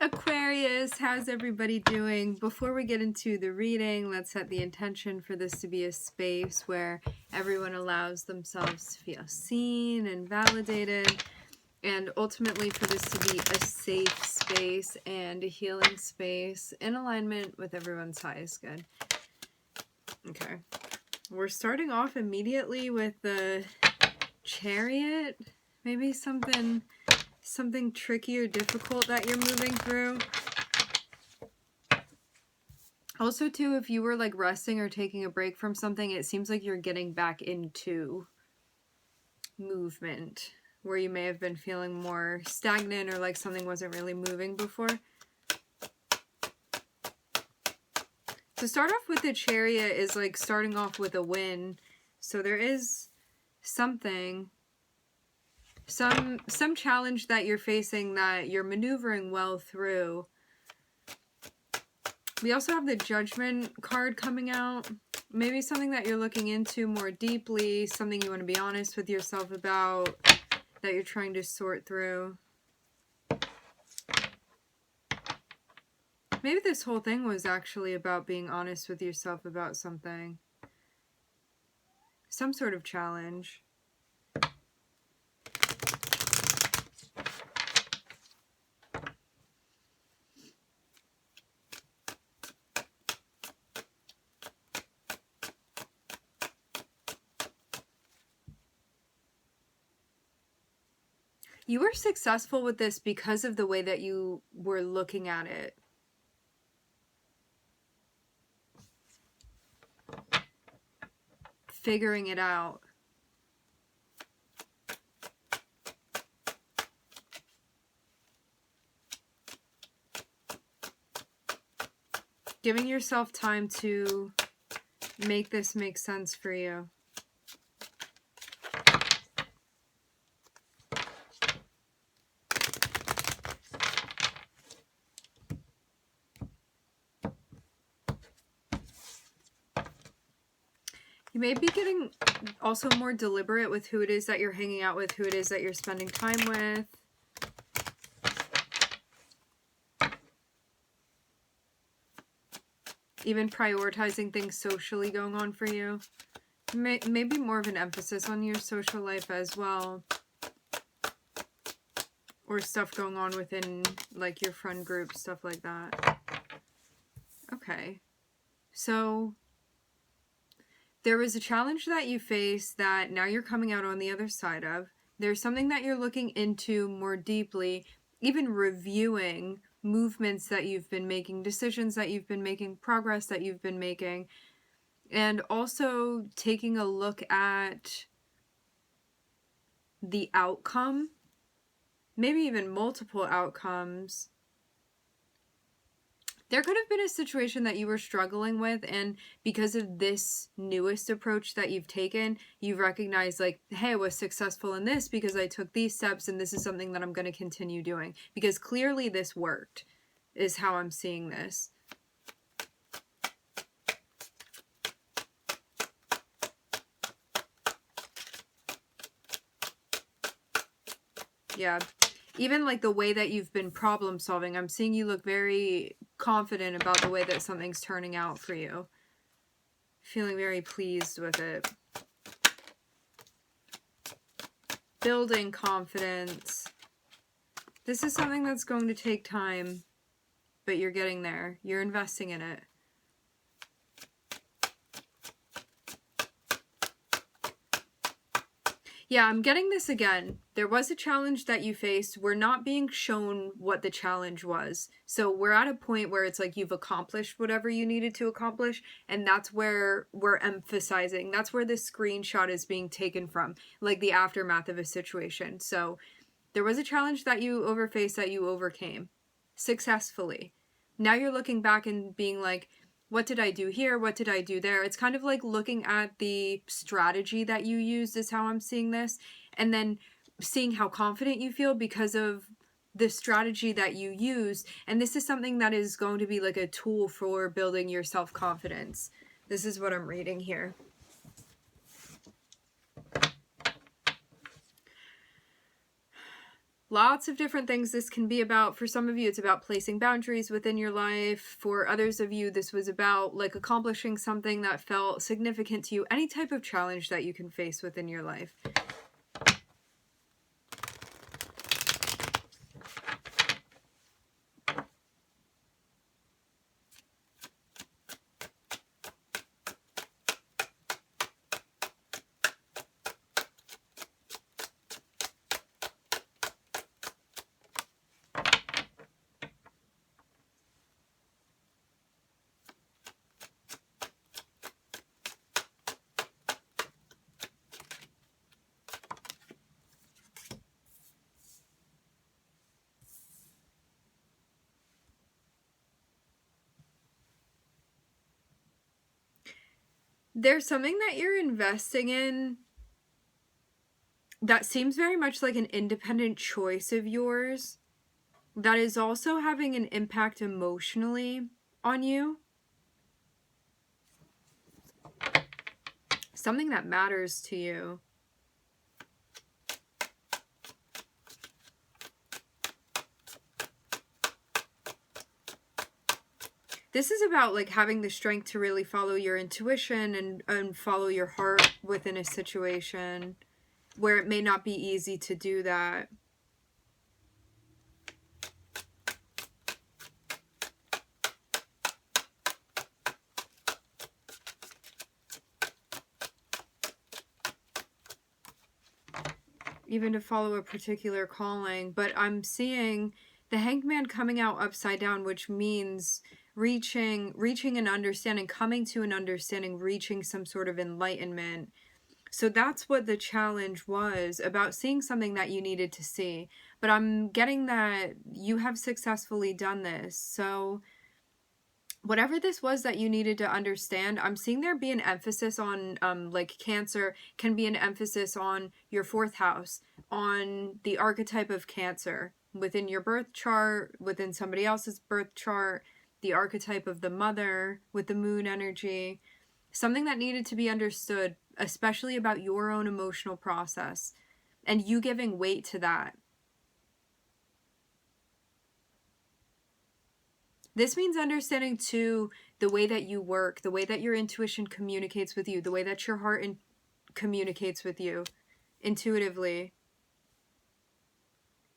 Aquarius, how's everybody doing? Before we get into the reading, let's set the intention for this to be a space where everyone allows themselves to feel seen and validated, and ultimately for this to be a safe space and a healing space in alignment with everyone's highest good. Okay, we're starting off immediately with the Chariot. Maybe something tricky or difficult that you're moving through. Also, too, if you were like resting or taking a break from something, it seems like you're getting back into movement where you may have been feeling more stagnant or like something wasn't really moving before. To start off with the Chariot is like starting off with a win. So there is something, some challenge that you're facing that you're maneuvering well through. We also have the Judgment card coming out. Maybe something that you're looking into more deeply, something you want to be honest with yourself about, that you're trying to sort through. Maybe this whole thing was actually about being honest with yourself about something. Some sort of challenge. You were successful with this because of the way that you were looking at it. Figuring it out. Giving yourself time to make this make sense for you. You may be getting also more deliberate with who it is that you're hanging out with, who it is that you're spending time with. Even prioritizing things socially going on for you. Maybe more of an emphasis on your social life as well. Or stuff going on within like your friend group, stuff like that. Okay. So there was a challenge that you faced that now you're coming out on the other side of. There's something that you're looking into more deeply, even reviewing movements that you've been making, decisions that you've been making, progress that you've been making, and also taking a look at the outcome, maybe even multiple outcomes. There could have been a situation that you were struggling with, and because of this newest approach that you've taken, you've recognized like, hey, I was successful in this because I took these steps, and this is something that I'm going to continue doing. Because clearly this worked, is how I'm seeing this. Yeah. Even like the way that you've been problem solving, I'm seeing you look very confident about the way that something's turning out for you. Feeling very pleased with it. Building confidence. This is something that's going to take time, but you're getting there. You're investing in it. Yeah, I'm getting this again. There was a challenge that you faced. We're not being shown what the challenge was. So we're at a point where it's like you've accomplished whatever you needed to accomplish, and that's where we're emphasizing. That's where this screenshot is being taken from, like the aftermath of a situation. So there was a challenge that you overfaced that you overcame successfully. Now you're looking back and being like, what did I do here? What did I do there? It's kind of like looking at the strategy that you used is how I'm seeing this. And then seeing how confident you feel because of the strategy that you use. And this is something that is going to be like a tool for building your self-confidence. This is what I'm reading here. Lots of different things this can be about. For some of you, it's about placing boundaries within your life. For others of you, this was about like accomplishing something that felt significant to you. Any type of challenge that you can face within your life. There's something that you're investing in that seems very much like an independent choice of yours that is also having an impact emotionally on you. Something that matters to you. This is about like having the strength to really follow your intuition and follow your heart within a situation where it may not be easy to do that. Even to follow a particular calling. But I'm seeing the Hanged Man coming out upside down, which means reaching an understanding, coming to an understanding, reaching some sort of enlightenment. So that's what the challenge was, about seeing something that you needed to see. But I'm getting that you have successfully done this. So whatever this was that you needed to understand, I'm seeing there be an emphasis on like Cancer can be an emphasis on your 4th house, on the archetype of Cancer within your birth chart, within somebody else's birth chart, the archetype of the mother with the moon energy. Something that needed to be understood, especially about your own emotional process and you giving weight to that. This means understanding too the way that you work, the way that your intuition communicates with you, the way that your heart communicates with you intuitively.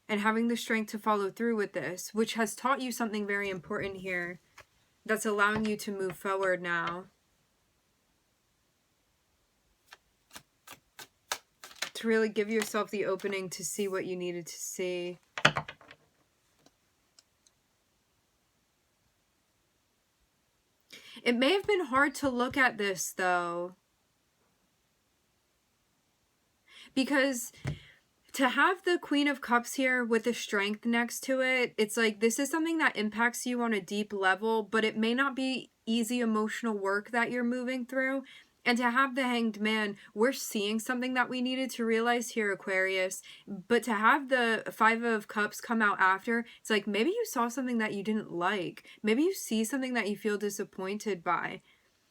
And having the strength to follow through with this, which has taught you something very important here that's allowing you to move forward now. To really give yourself the opening to see what you needed to see. It may have been hard to look at this though, because to have the Queen of Cups here with the Strength next to it, it's like this is something that impacts you on a deep level, but it may not be easy emotional work that you're moving through. And to have the Hanged Man, we're seeing something that we needed to realize here, Aquarius. But to have the 5 of Cups come out after, it's like maybe you saw something that you didn't like. Maybe you see something that you feel disappointed by.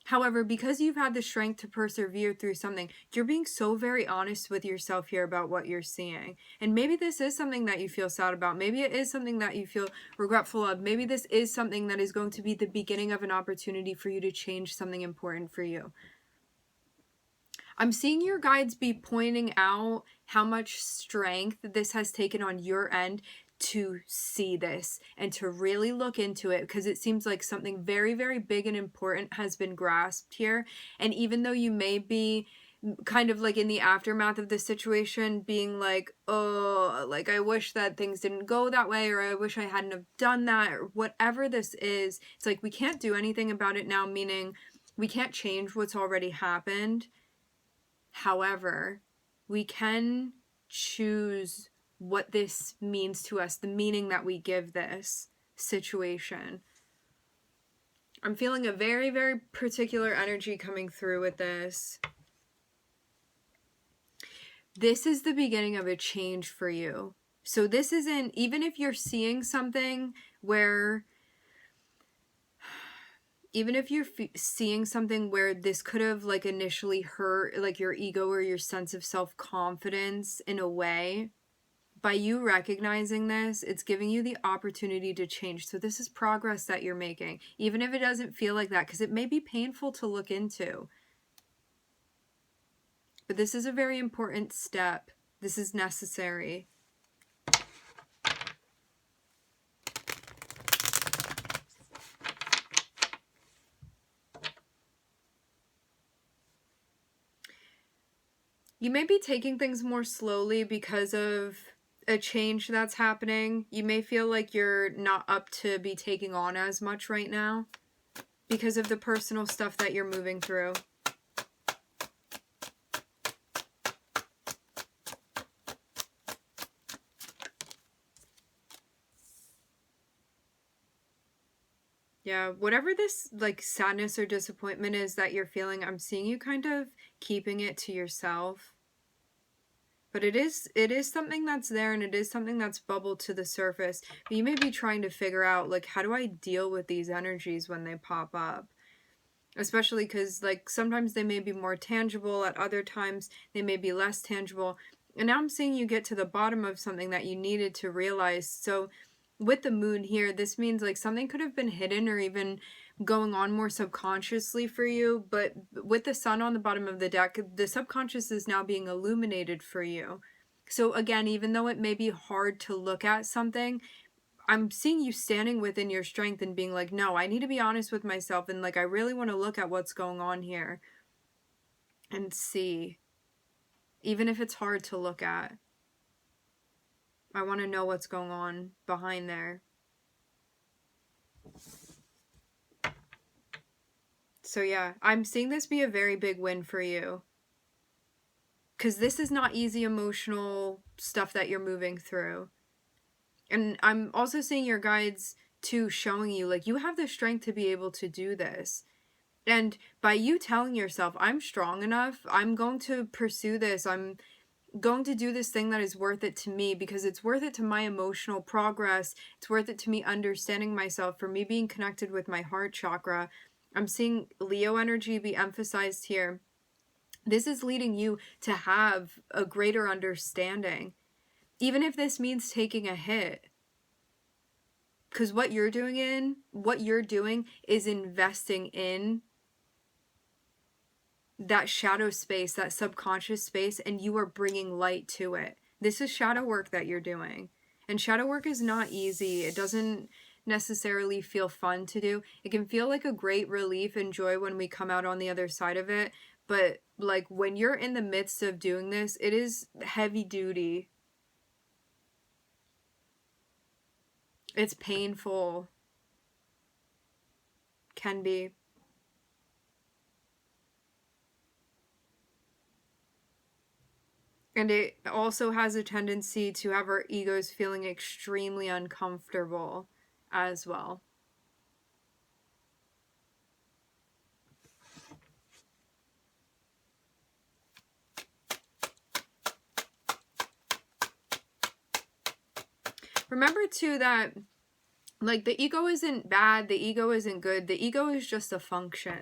However, because you've had the strength to persevere through something, you're being so very honest with yourself here about what you're seeing. And maybe this is something that you feel sad about. Maybe it is something that you feel regretful of. Maybe this is something that is going to be the beginning of an opportunity for you to change something important for you. I'm seeing your guides be pointing out how much strength this has taken on your end to see this and to really look into it, because it seems like something very, very big and important has been grasped here. And even though you may be kind of like in the aftermath of this situation being like, oh, like I wish that things didn't go that way, or I wish I hadn't have done that, or whatever this is, it's like we can't do anything about it now, meaning we can't change what's already happened. However, we can choose what this means to us, the meaning that we give this situation. I'm feeling a very, very particular energy coming through with this. This is the beginning of a change for you. So this isn't, even if you're seeing something where, even if you're seeing something where this could have like initially hurt like your ego or your sense of self-confidence in a way, by you recognizing this, it's giving you the opportunity to change. So this is progress that you're making, even if it doesn't feel like that, because it may be painful to look into. But this is a very important step. This is necessary. You may be taking things more slowly because of a change that's happening. You may feel like you're not up to be taking on as much right now because of the personal stuff that you're moving through. Yeah, whatever this like sadness or disappointment is that you're feeling, I'm seeing you kind of keeping it to yourself. But it is something that's there, and it is something that's bubbled to the surface. But you may be trying to figure out, like, how do I deal with these energies when they pop up? Especially because, like, sometimes they may be more tangible, at other times they may be less tangible. And now I'm seeing you get to the bottom of something that you needed to realize. So with the moon here, this means like something could have been hidden or even going on more subconsciously for you, but with the sun on the bottom of the deck, the subconscious is now being illuminated for you. So again, even though it may be hard to look at something, I'm seeing you standing within your strength and being like, no, I need to be honest with myself, and like I really want to look at what's going on here and see, even if it's hard to look at. I want to know what's going on behind there. So yeah, I'm seeing this be a very big win for you. Because this is not easy emotional stuff that you're moving through. And I'm also seeing your guides too showing you, like, you have the strength to be able to do this. And by you telling yourself, I'm strong enough, I'm going to pursue this, I'm going to do this thing that is worth it to me, because it's worth it to my emotional progress, it's worth it to me understanding myself, for me being connected with my heart chakra. I'm seeing Leo energy be emphasized here. This is leading you to have a greater understanding, even if this means taking a hit. Because what you're doing is investing in that shadow space, that subconscious space, and you are bringing light to it. This is shadow work that you're doing. And shadow work is not easy. It doesn't necessarily feel fun to do. It can feel like a great relief and joy when we come out on the other side of it. But like when you're in the midst of doing this, it is heavy duty. It's painful. Can be. And it also has a tendency to have our egos feeling extremely uncomfortable as well. Remember too that like the ego isn't bad, the ego isn't good, the ego is just a function.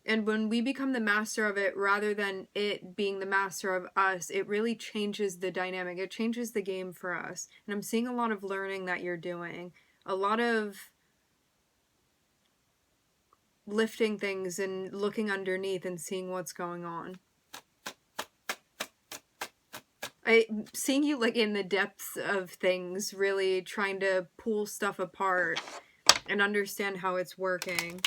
And when we become the master of it, rather than it being the master of us, it really changes the dynamic. It changes the game for us. And I'm seeing a lot of learning that you're doing. A lot of lifting things and looking underneath and seeing what's going on. Seeing you like in the depths of things, really trying to pull stuff apart and understand how it's working.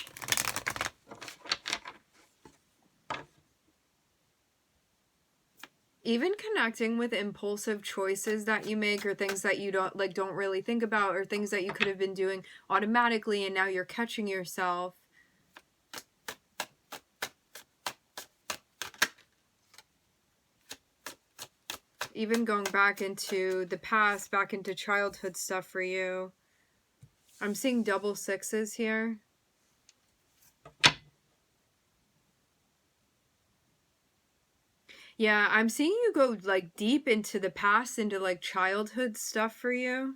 Even connecting with impulsive choices that you make, or things that you don't really think about, or things that you could have been doing automatically and now you're catching yourself. Even going back into the past, back into childhood stuff for you. I'm seeing double sixes here. Yeah, I'm seeing you go like deep into the past, into like childhood stuff for you.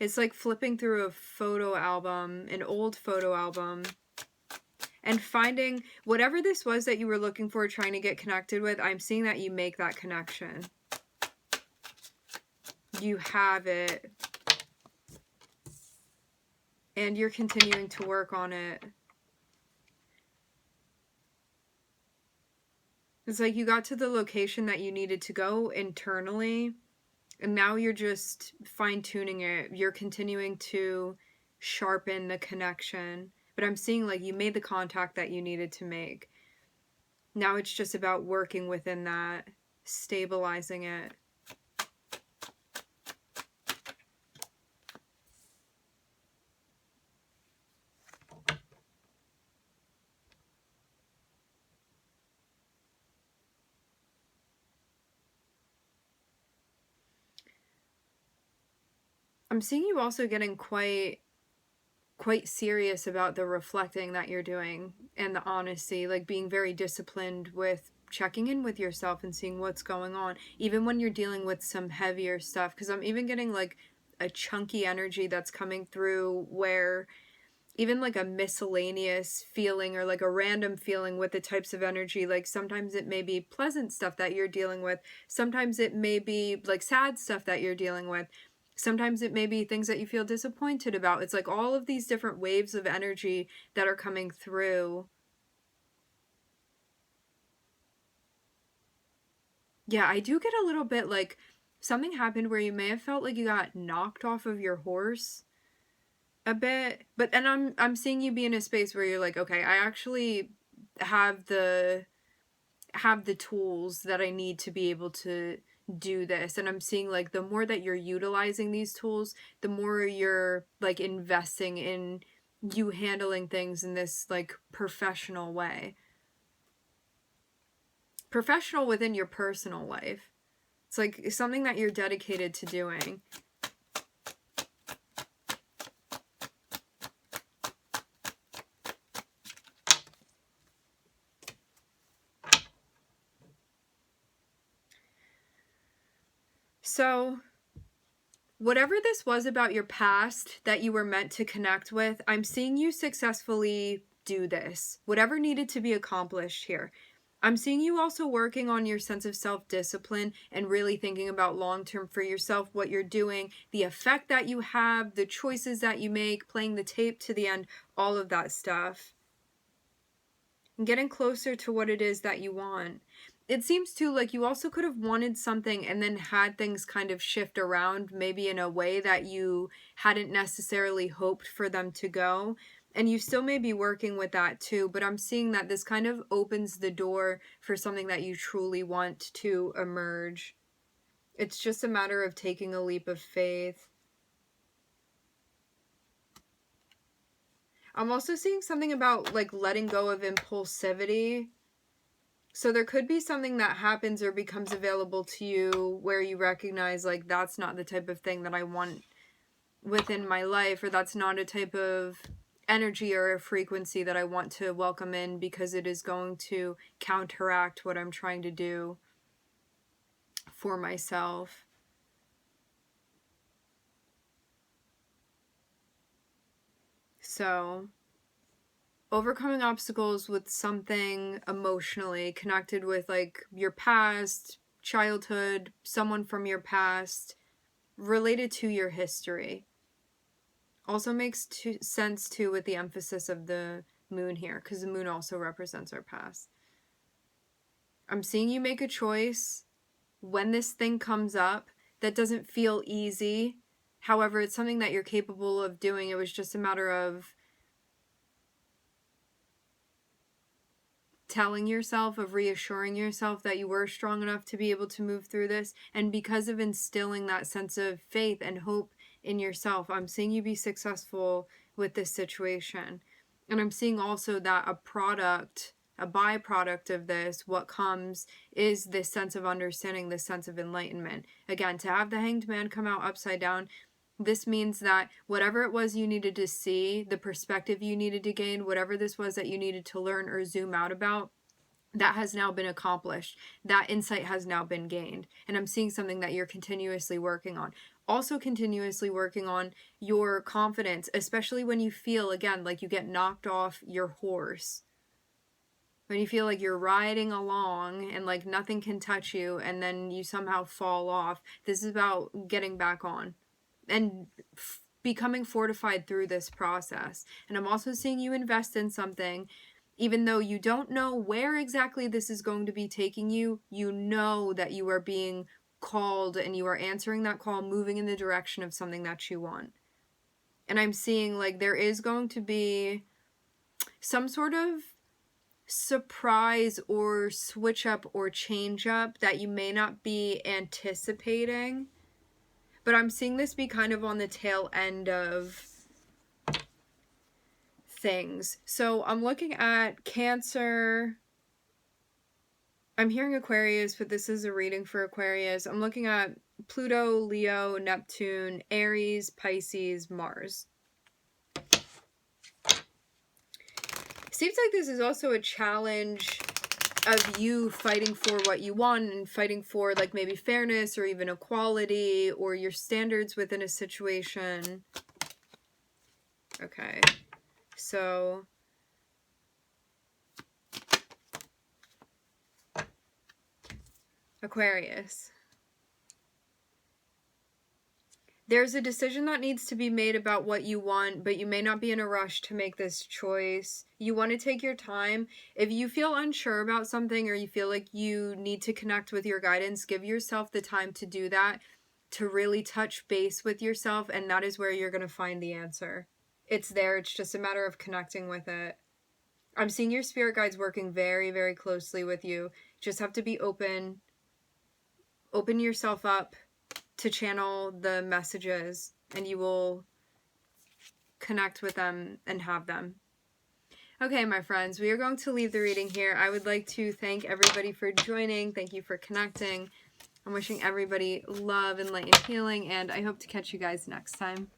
It's like flipping through a photo album, an old photo album, And finding whatever this was that you were looking for, trying to get connected with, I'm seeing that you make that connection. You have it. And you're continuing to work on it. It's like you got to the location that you needed to go internally, and now you're just fine-tuning it. You're continuing to sharpen the connection. But I'm seeing like you made the contact that you needed to make. Now it's just about working within that, stabilizing it. I'm seeing you also getting quite serious about the reflecting that you're doing and the honesty, like being very disciplined with checking in with yourself and seeing what's going on, even when you're dealing with some heavier stuff. Because I'm even getting like a chunky energy that's coming through, where even like a miscellaneous feeling or like a random feeling with the types of energy, like sometimes it may be pleasant stuff that you're dealing with, sometimes it may be like sad stuff that you're dealing with, sometimes it may be things that you feel disappointed about. It's like all of these different waves of energy that are coming through. Yeah, I do get a little bit like something happened where you may have felt like you got knocked off of your horse a bit, but then I'm seeing you be in a space where you're like, okay, I actually have the tools that I need to be able to do this. And I'm seeing like the more that you're utilizing these tools, the more you're like investing in you handling things in this like professional way. Professional within your personal life. It's like something that you're dedicated to doing. So, whatever this was about your past that you were meant to connect with, I'm seeing you successfully do this. Whatever needed to be accomplished here. I'm seeing you also working on your sense of self-discipline and really thinking about long-term for yourself, what you're doing, the effect that you have, the choices that you make, playing the tape to the end, all of that stuff. And getting closer to what it is that you want. It seems too like you also could have wanted something and then had things kind of shift around, maybe in a way that you hadn't necessarily hoped for them to go. And you still may be working with that too, but I'm seeing that this kind of opens the door for something that you truly want to emerge. It's just a matter of taking a leap of faith. I'm also seeing something about like letting go of impulsivity. So there could be something that happens or becomes available to you where you recognize like that's not the type of thing that I want within my life, or that's not a type of energy or a frequency that I want to welcome in, because it is going to counteract what I'm trying to do for myself. So overcoming obstacles with something emotionally connected with like your past, childhood, someone from your past, related to your history. Also makes sense too with the emphasis of the moon here, because the moon also represents our past. I'm seeing you make a choice when this thing comes up that doesn't feel easy. However, it's something that you're capable of doing. It was just a matter of telling yourself, of reassuring yourself that you were strong enough to be able to move through this. And because of instilling that sense of faith and hope in yourself, I'm seeing you be successful with this situation. And I'm seeing also that a byproduct of this, what comes is this sense of understanding, this sense of enlightenment. Again, to have the Hanged Man come out upside down, this means that whatever it was you needed to see, the perspective you needed to gain, whatever this was that you needed to learn or zoom out about, that has now been accomplished. That insight has now been gained. And I'm seeing something that you're continuously working on. Also continuously working on your confidence, especially when you feel, again, like you get knocked off your horse. when you feel like you're riding along and like nothing can touch you and then you somehow fall off, this is about getting back on and becoming fortified through this process. And I'm also seeing you invest in something. Even though you don't know where exactly this is going to be taking you, you know that you are being called and you are answering that call, moving in the direction of something that you want. And I'm seeing like there is going to be some sort of surprise or switch up or change up that you may not be anticipating. But I'm seeing this be kind of on the tail end of things. So I'm looking at Cancer. I'm hearing Aquarius, but this is a reading for Aquarius. I'm looking at Pluto, Leo, Neptune, Aries, Pisces, Mars. Seems like this is also a challenge of you fighting for what you want and fighting for like maybe fairness or even equality or your standards within a situation. Okay. So Aquarius. There's a decision that needs to be made about what you want, but you may not be in a rush to make this choice. You want to take your time. If you feel unsure about something or you feel like you need to connect with your guidance, give yourself the time to do that, to really touch base with yourself, and that is where you're going to find the answer. It's there. It's just a matter of connecting with it. I'm seeing your spirit guides working very, very closely with you. You just have to be open. Open yourself up to channel the messages, and you will connect with them and have them. Okay, my friends, we are going to leave the reading here. I would like to thank everybody for joining. Thank you for connecting. I'm wishing everybody love and light and healing, and I hope to catch you guys next time.